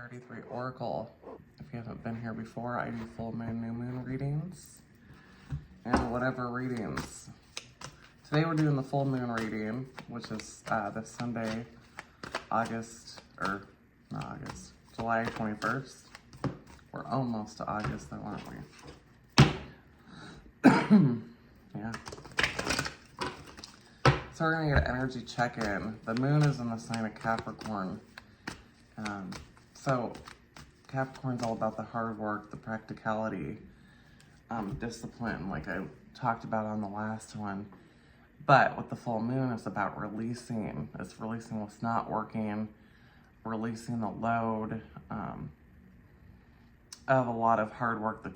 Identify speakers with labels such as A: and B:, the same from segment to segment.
A: 33 Oracle. If you haven't been here before, I do full moon, new moon readings and whatever readings. Today we're doing the full moon reading, which is this Sunday, July 21st. We're almost to August though, aren't we? Yeah. So we're gonna get an energy check-in. The moon is in the sign of Capricorn. So Capricorn's all about the hard work, the practicality, discipline, like I talked about on the last one. But with the full moon, it's about releasing. It's releasing what's not working, releasing the load of a lot of hard work, the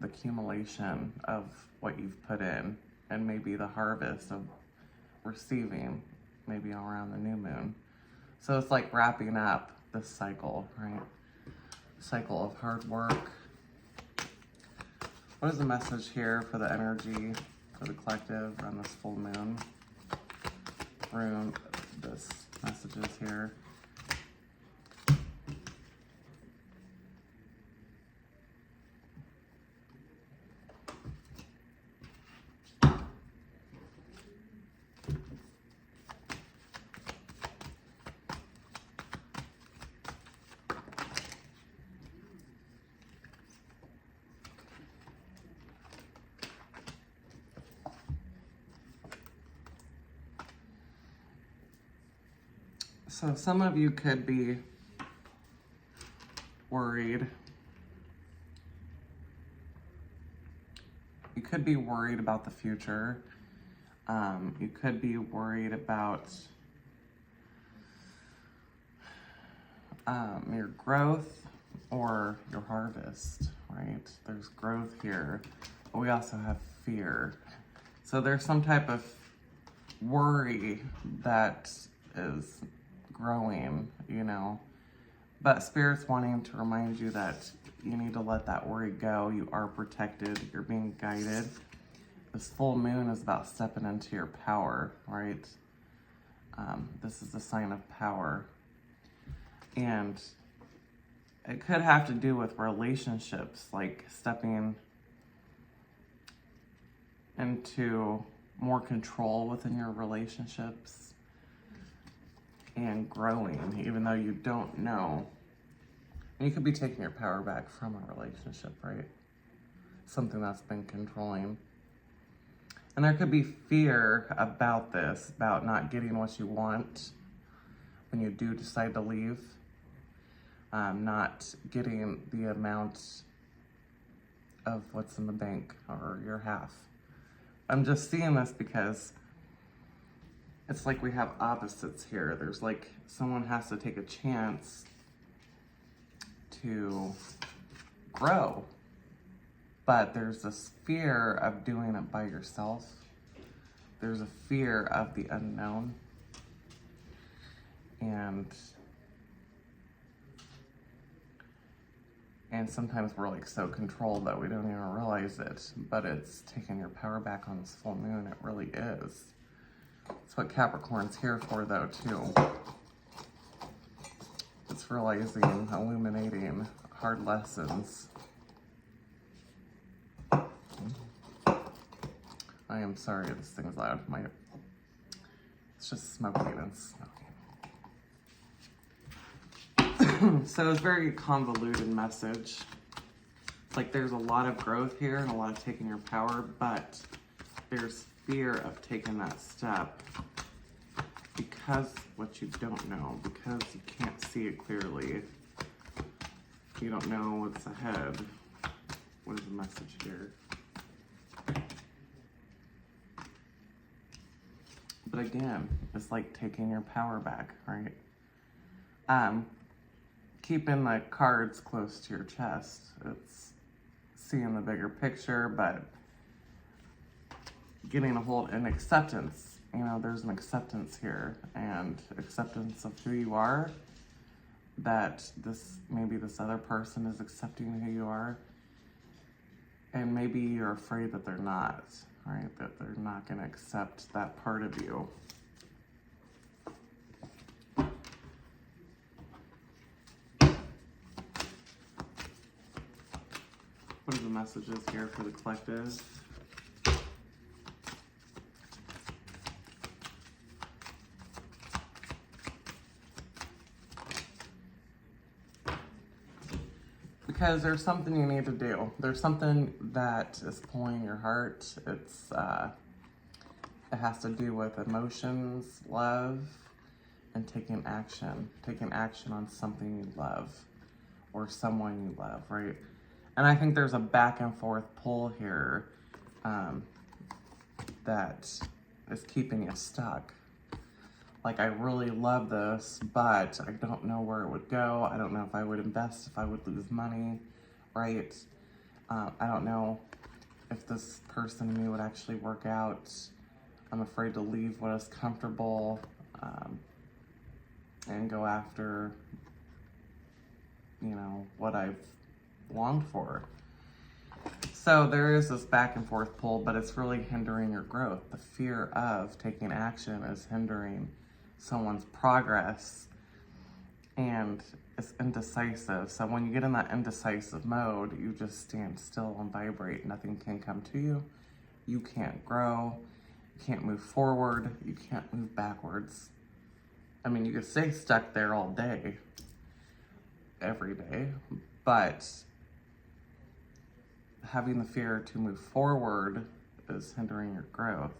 A: accumulation of what you've put in, and maybe the harvest of receiving, maybe around the new moon. So it's like wrapping up this cycle, right? Cycle of hard work. What is the message here for the energy, for the collective on this full moon? This message is here. So some of you could be worried. You could be worried about the future. You could be worried about your growth or your harvest, right? There's growth here, but we also have fear. So there's some type of worry that is growing, you know, but Spirit's wanting to remind you that you need to let that worry go. You are protected. You're being guided. This full moon is about stepping into your power, right? This is a sign of power. And it could have to do with relationships, like stepping into more control within your relationships and growing, even though you don't know. And you could be taking your power back from a relationship, right? Something that's been controlling. And there could be fear about this, about not getting what you want when you do decide to leave. Not getting the amount of what's in the bank or your half. I'm just seeing this because it's like we have opposites here. There's like someone has to take a chance to grow, but there's this fear of doing it by yourself. There's a fear of the unknown. And sometimes we're like so controlled that we don't even realize it, but it's taking your power back on this full moon. It really is. That's what Capricorn's here for though too. It's realizing, illuminating hard lessons. I am sorry this thing's loud. It's just smoking and smoking. So it's a very convoluted message. It's like there's a lot of growth here and a lot of taking your power, but there's fear of taking that step because what you don't know, because you can't see it clearly. You don't know what's ahead. What is the message here? But again, it's like taking your power back, right? Keeping the cards close to your chest. It's seeing the bigger picture, but getting a hold and acceptance. You know, there's an acceptance here, and acceptance of who you are, that maybe this other person is accepting who you are, and maybe you're afraid that they're not, right? That they're not going to accept that part of you. messages here for the collective? Because there's something you need to do. There's something that is pulling your heart. It has to do with emotions, love, and taking action. Taking action on something you love or someone you love, right? And I think there's a back and forth pull here that is keeping you stuck. Like, I really love this, but I don't know where it would go. I don't know if I would invest, if I would lose money, right? I don't know if this person and me would actually work out. I'm afraid to leave what is comfortable and go after, you know, what I've longed for. So there is this back and forth pull, but it's really hindering your growth. The fear of taking action is hindering someone's progress, and it's indecisive. So when you get in that indecisive mode, you just stand still and vibrate. Nothing can come to you. You can't grow. You can't move forward. You can't move backwards. I mean, you could stay stuck there all day, every day, but having the fear to move forward is hindering your growth.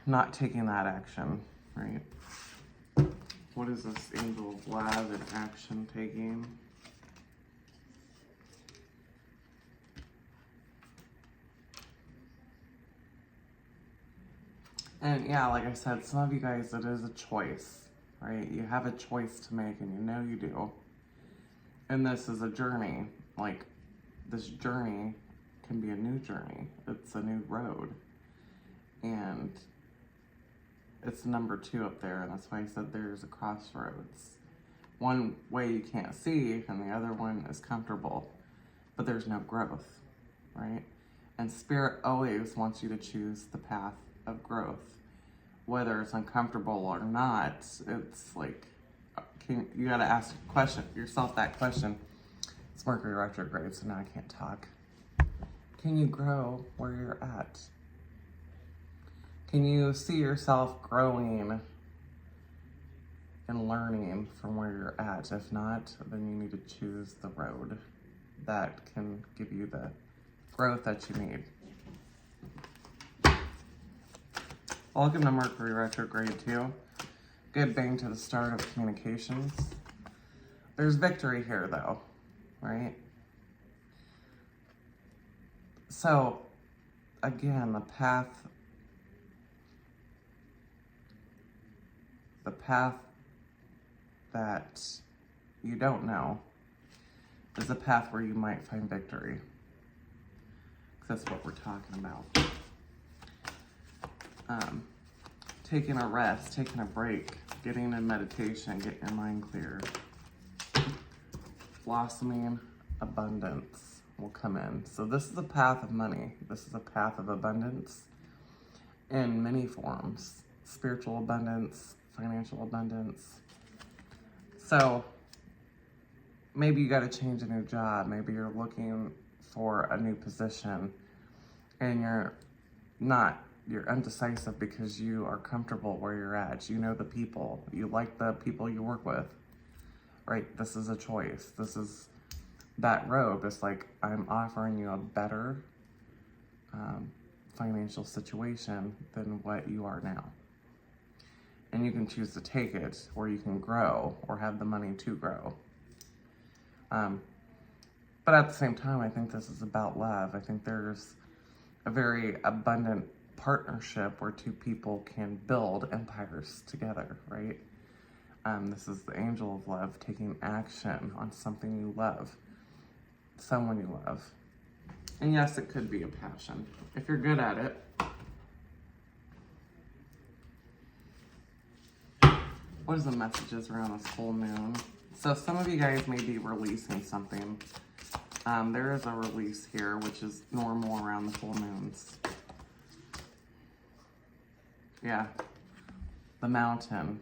A: Not taking that action, right? What is this angel of love and action taking? And yeah, like I said, some of you guys, it is a choice, right? You have a choice to make, and you know you do. And this is a journey. Like, this journey can be a new journey. It's a new road. And it's number 2 up there, and that's why I said there's a crossroads. One way you can't see, and the other one is comfortable, but there's no growth, right? And Spirit always wants you to choose the path of growth. Whether it's uncomfortable or not, it's like, you gotta ask yourself that question. It's Mercury retrograde, so now I can't talk. Can you grow where you're at? Can you see yourself growing and learning from where you're at? If not, then you need to choose the road that can give you the growth that you need. Welcome to Mercury retrograde too. Good bang to the start of communications. There's victory here though, right? So again, the path that you don't know is the path where you might find victory. That's what we're talking about. Taking a rest, taking a break, getting in meditation, getting your mind clear. Blossoming abundance will come in. So this is a path of money. This is a path of abundance in many forms. Spiritual abundance, financial abundance. So maybe you got to change a new job. Maybe you're looking for a new position and you're undecisive because you are comfortable where you're at. You know the people. You like the people you work with, right? This is a choice. This is that road. It's like, I'm offering you a better financial situation than what you are now. And you can choose to take it, or you can grow, or have the money to grow. But at the same time, I think this is about love. I think there's a very abundant partnership where two people can build empires together, right? This is the angel of love taking action on something you love, someone you love. And yes, it could be a passion, if you're good at it. What is the messages around this full moon? So some of you guys may be releasing something. There is a release here, which is normal around the full moons. Yeah, the mountain.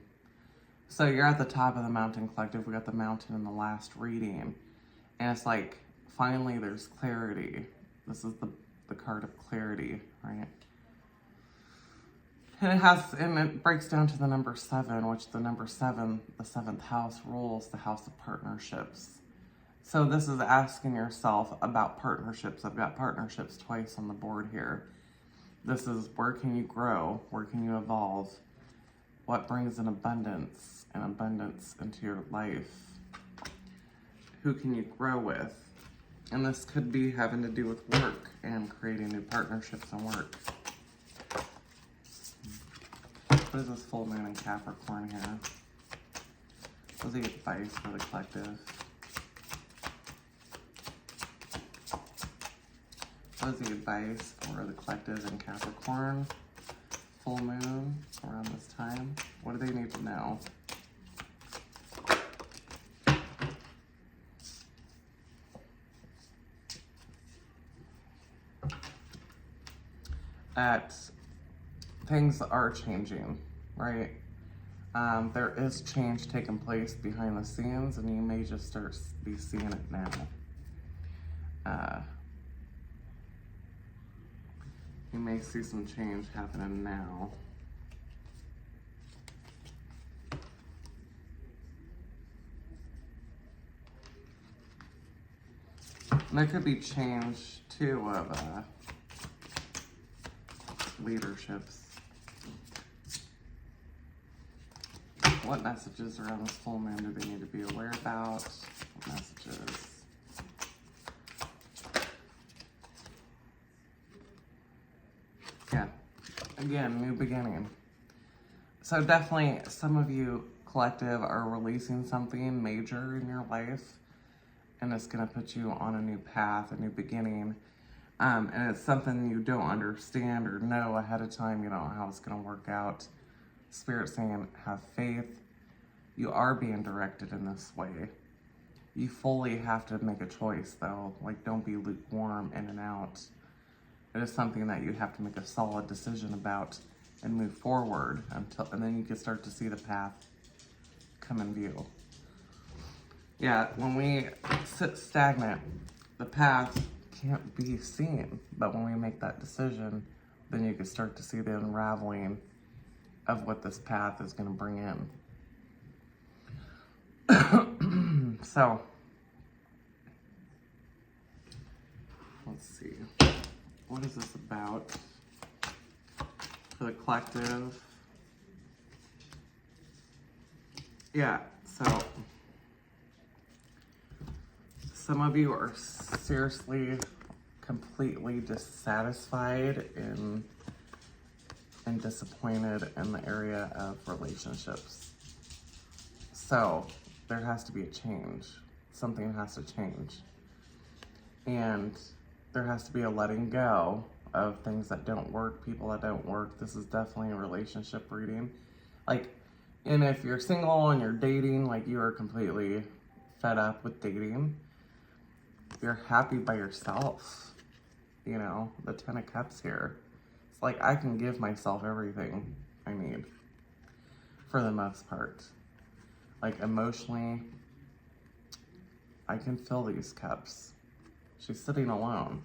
A: So you're at the top of the mountain collective. We got the mountain in the last reading. And it's like finally there's clarity. This is the card of clarity, right? And it breaks down to the number 7, which the number 7, the 7th house, rules the house of partnerships. So this is asking yourself about partnerships. I've got partnerships twice on the board here. This is, where can you grow? Where can you evolve? What brings an abundance into your life? Who can you grow with? And this could be having to do with work and creating new partnerships and work. What is this full moon in Capricorn here? What is the advice for the collective? What is the advice for the collective in Capricorn? Full moon around this time. What do they need to know? That things are changing, right? There is change taking place behind the scenes, and you may just start be seeing it now. You may see some change happening now. And there could be change too of leaderships. What messages around this full moon do they need to be aware about? What messages? Yeah, again, new beginning. So definitely some of you collective are releasing something major in your life, and it's going to put you on a new path, a new beginning. And it's something you don't understand or know ahead of time. You don't know how it's going to work out. Spirit saying, have faith. You are being directed in this way. You fully have to make a choice, though. Like, don't be lukewarm in and out. It is something that you have to make a solid decision about and move forward and then you can start to see the path come in view. Yeah, when we sit stagnant, the path can't be seen. But when we make that decision, then you can start to see the unraveling of what this path is going to bring in. So, let's see. What is this about for the collective? Yeah, so some of you are seriously, completely dissatisfied and disappointed in the area of relationships. So there has to be a change. Something has to change. And there has to be a letting go of things that don't work, people that don't work. This is definitely a relationship reading. Like, and if you're single and you're dating, like you are completely fed up with dating, you're happy by yourself. You know, the 10 of Cups here. It's like I can give myself everything I need for the most part. Like emotionally, I can fill these cups. She's sitting alone.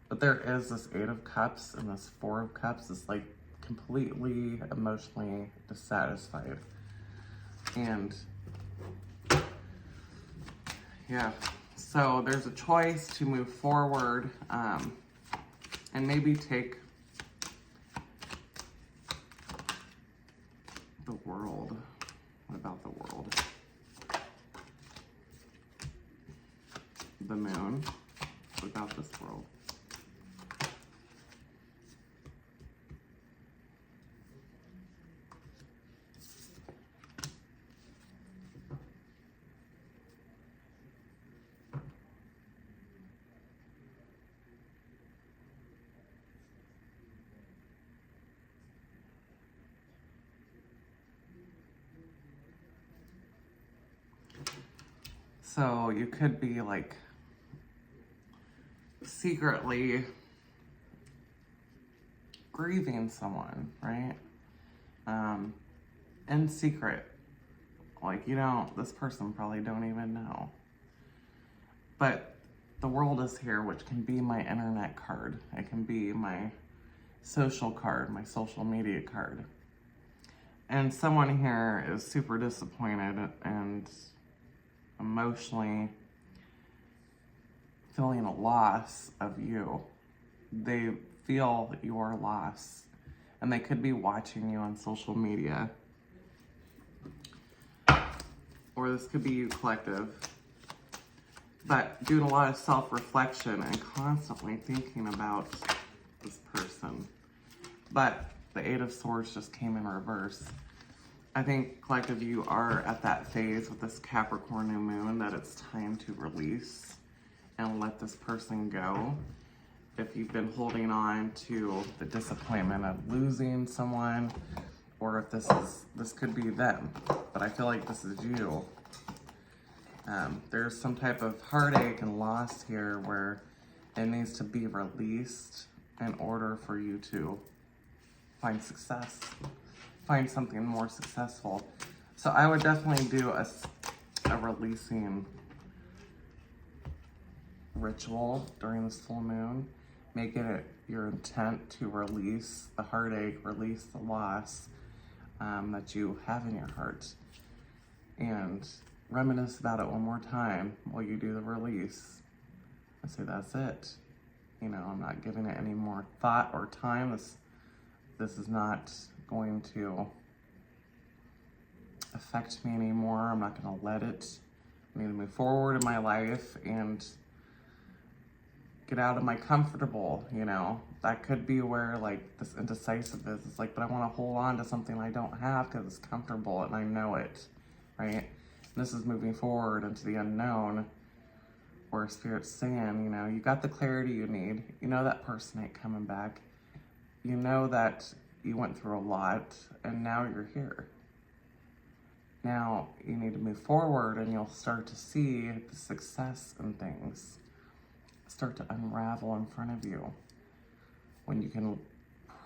A: But there is this 8 of Cups and this 4 of Cups is like completely emotionally dissatisfied. And yeah, so there's a choice to move forward and maybe take the world. What about the world? The moon. What about this world? So you could be like secretly grieving someone, right? In secret. Like, you know, this person probably don't even know. But the world is here, which can be my internet card. It can be my social card, my social media card. And someone here is super disappointed and emotionally feeling a loss of you. They feel your loss, and they could be watching you on social media. Or this could be you, collective. But doing a lot of self-reflection and constantly thinking about this person. But the Eight of Swords just came in reverse. I think, collective, you are at that phase with this Capricorn new moon that it's time to release and let this person go. If you've been holding on to the disappointment of losing someone, or if this could be them, but I feel like this is you. There's some type of heartache and loss here where it needs to be released in order for you to find success, find something more successful. So I would definitely do a releasing ritual during this full moon. Make it your intent to release the heartache, release the loss that you have in your heart. And reminisce about it one more time while you do the release. I say, that's it. You know, I'm not giving it any more thought or time. This is not going to affect me anymore. I'm not going to let it. I need to move forward in my life and get out of my comfortable, you know. That could be where, like, this indecisive is. It's like, but I want to hold on to something I don't have because it's comfortable and I know it, right? This is moving forward into the unknown, where Spirit's saying, you know, you got the clarity you need. You know that person ain't coming back. You know that you went through a lot, and now you're here. Now you need to move forward, and you'll start to see the success in things start to unravel in front of you when you can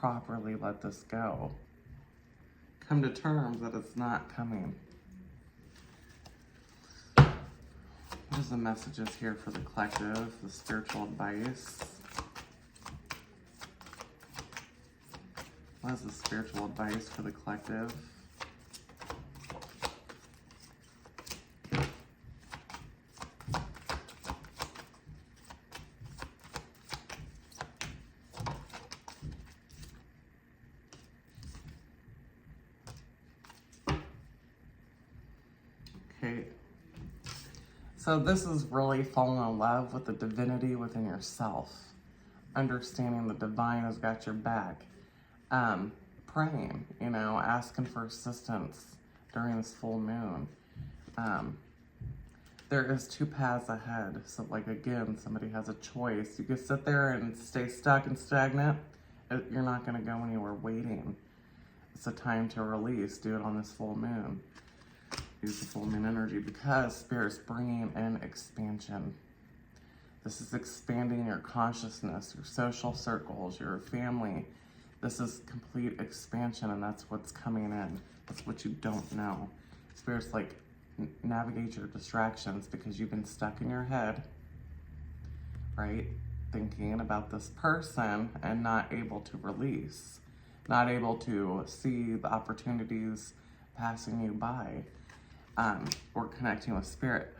A: properly let this go. Come to terms that it's not coming. What is the messages here for the collective, the spiritual advice? What is the spiritual advice for the collective? Okay. So this is really falling in love with the divinity within yourself. Understanding the divine has got your back. Praying, you know, asking for assistance during this full moon. There is two paths ahead. So, like, again, somebody has a choice. You can sit there and stay stuck and stagnant. You're not going to go anywhere waiting. It's a time to release. Do it on this full moon. Use the full moon energy because Spirit's bringing in expansion. This is expanding your consciousness, your social circles, your family. This is complete expansion, and that's what's coming in. That's what you don't know. Spirit's like, navigate your distractions because you've been stuck in your head, right? Thinking about this person and not able to release, not able to see the opportunities passing you by, or connecting with Spirit.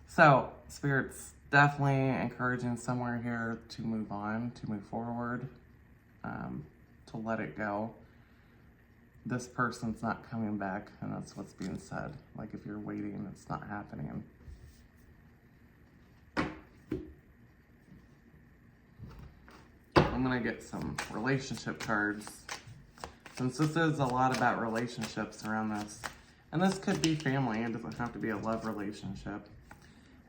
A: So Spirit's definitely encouraging somewhere here to move on, to move forward, to let it go. This person's not coming back, and that's what's being said. Like, if you're waiting, it's not happening. I'm gonna get some relationship cards, since this is a lot about relationships around this. And this could be family, it doesn't have to be a love relationship.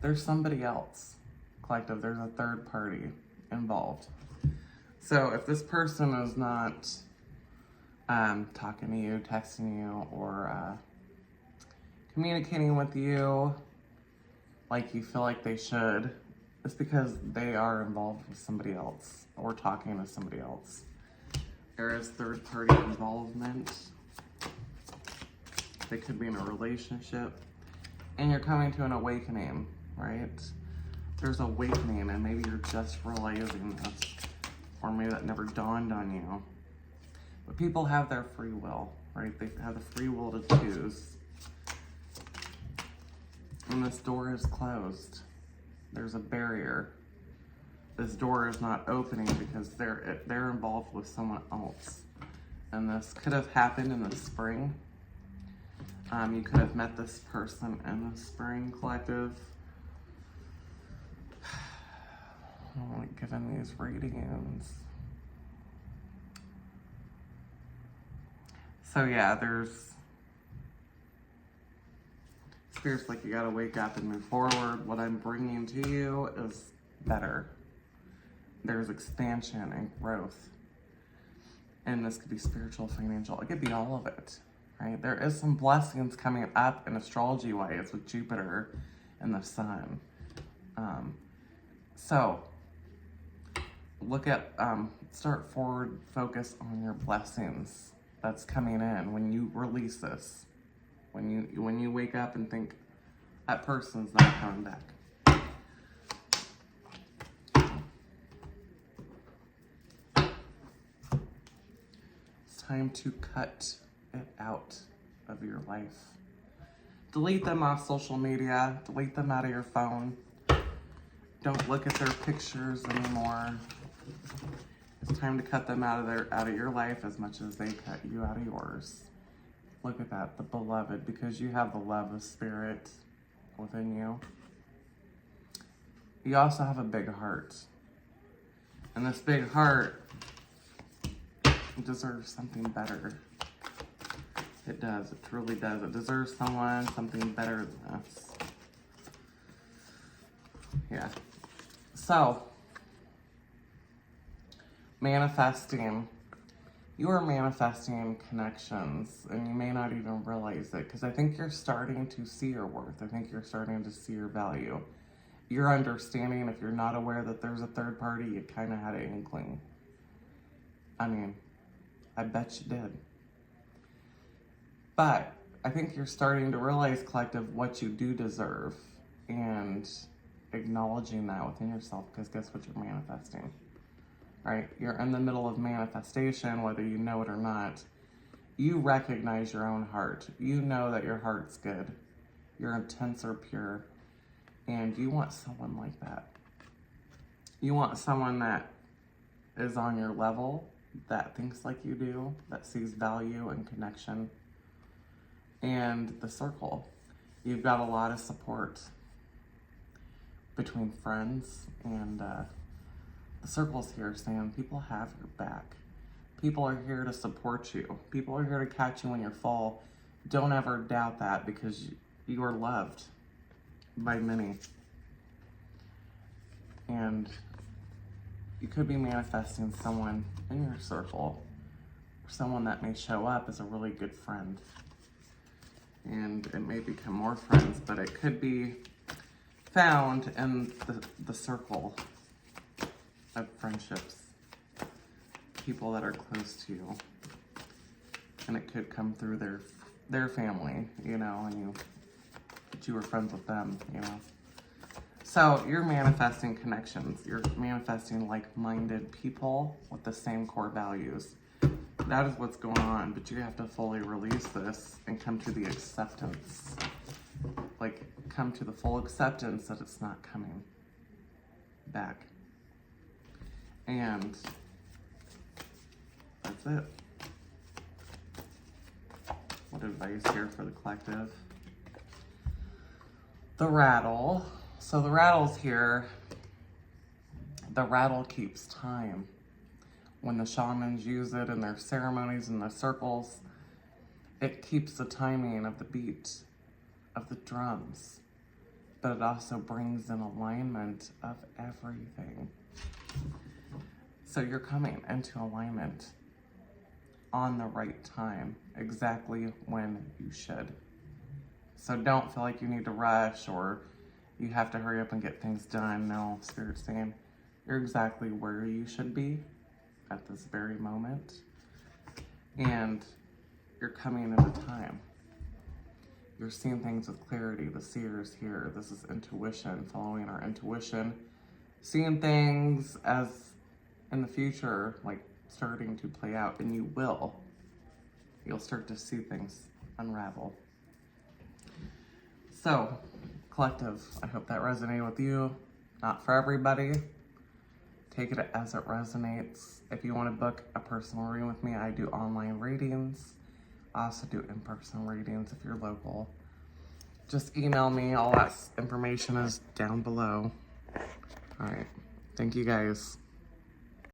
A: There's somebody else, collective, there's a third party involved. So if this person is not talking to you, texting you, or communicating with you like you feel like they should, it's because they are involved with somebody else or talking to somebody else. There is third party involvement. They could be in a relationship, and you're coming to an awakening, right? there's awakening, and maybe you're just realizing this, or maybe that never dawned on you. But people have their free will, right? They have the free will to choose. And this door is closed. There's a barrier. This door is not opening because they're involved with someone else. And this could have happened in the spring. You could have met this person in the spring, collective. I want to give in these readings. So yeah, there's Spirit's like, you gotta wake up and move forward. What I'm bringing to you is better. There's expansion and growth. And this could be spiritual, financial. It could be all of it, right? There is some blessings coming up in astrology-wise with Jupiter and the Sun. So look at, start forward, focus on your blessings that's coming in when you release this. When you wake up and think, that person's not coming back. It's time to cut it out of your life. Delete them off social media. Delete them out of your phone. Don't look at their pictures anymore. It's time to cut them out of your life as much as they cut you out of yours. Look at that, the beloved, because you have the love of Spirit within you. You also have a big heart. And this big heart deserves something better. It does, it truly does. It deserves something better than this. Yeah. So, manifesting. You are manifesting connections, and you may not even realize it, because I think you're starting to see your worth. I think you're starting to see your value. You're understanding, if you're not aware that there's a third party, you kind of had an inkling. I mean, I bet you did. But I think you're starting to realize, collective, what you do deserve, and acknowledging that within yourself, because guess what you're manifesting? Right? You're in the middle of manifestation, whether you know it or not. You recognize your own heart. You know that your heart's good. Your intents are pure. And you want someone like that. You want someone that is on your level, that thinks like you do, that sees value and connection. And the circle. You've got a lot of support between friends, and the circle's here saying people have your back. People are here to support you. People are here to catch you when you fall. Don't ever doubt that, because you are loved by many. And you could be manifesting someone in your circle, or someone that may show up as a really good friend. And it may become more friends, but it could be found in the circle of friendships, people that are close to you, and it could come through their family, you know, and you were friends with them, you know. So you're manifesting connections. You're manifesting like-minded people with the same core values. That is what's going on, but you have to fully release this and come to the acceptance. Like, come to the full acceptance that it's not coming back. And that's it. What advice here for the collective? The rattle. So the rattle's here. The rattle keeps time. When the shamans use it in their ceremonies and their circles, it keeps the timing of the beat of the drums. But it also brings in alignment of everything. So you're coming into alignment on the right time, exactly when you should. So don't feel like you need to rush or you have to hurry up and get things done. No, Spirit's saying you're exactly where you should be at this very moment. And you're coming into time. You're seeing things with clarity. The seer is here. This is intuition, following our intuition. Seeing things as in the future, like starting to play out, and you will. You'll start to see things unravel. So, collective, I hope that resonated with you. Not for everybody. Take it as it resonates. If you want to book a personal reading with me, I do online readings. I also do in-person readings if you're local. Just email me. All that information is down below. All right. Thank you guys.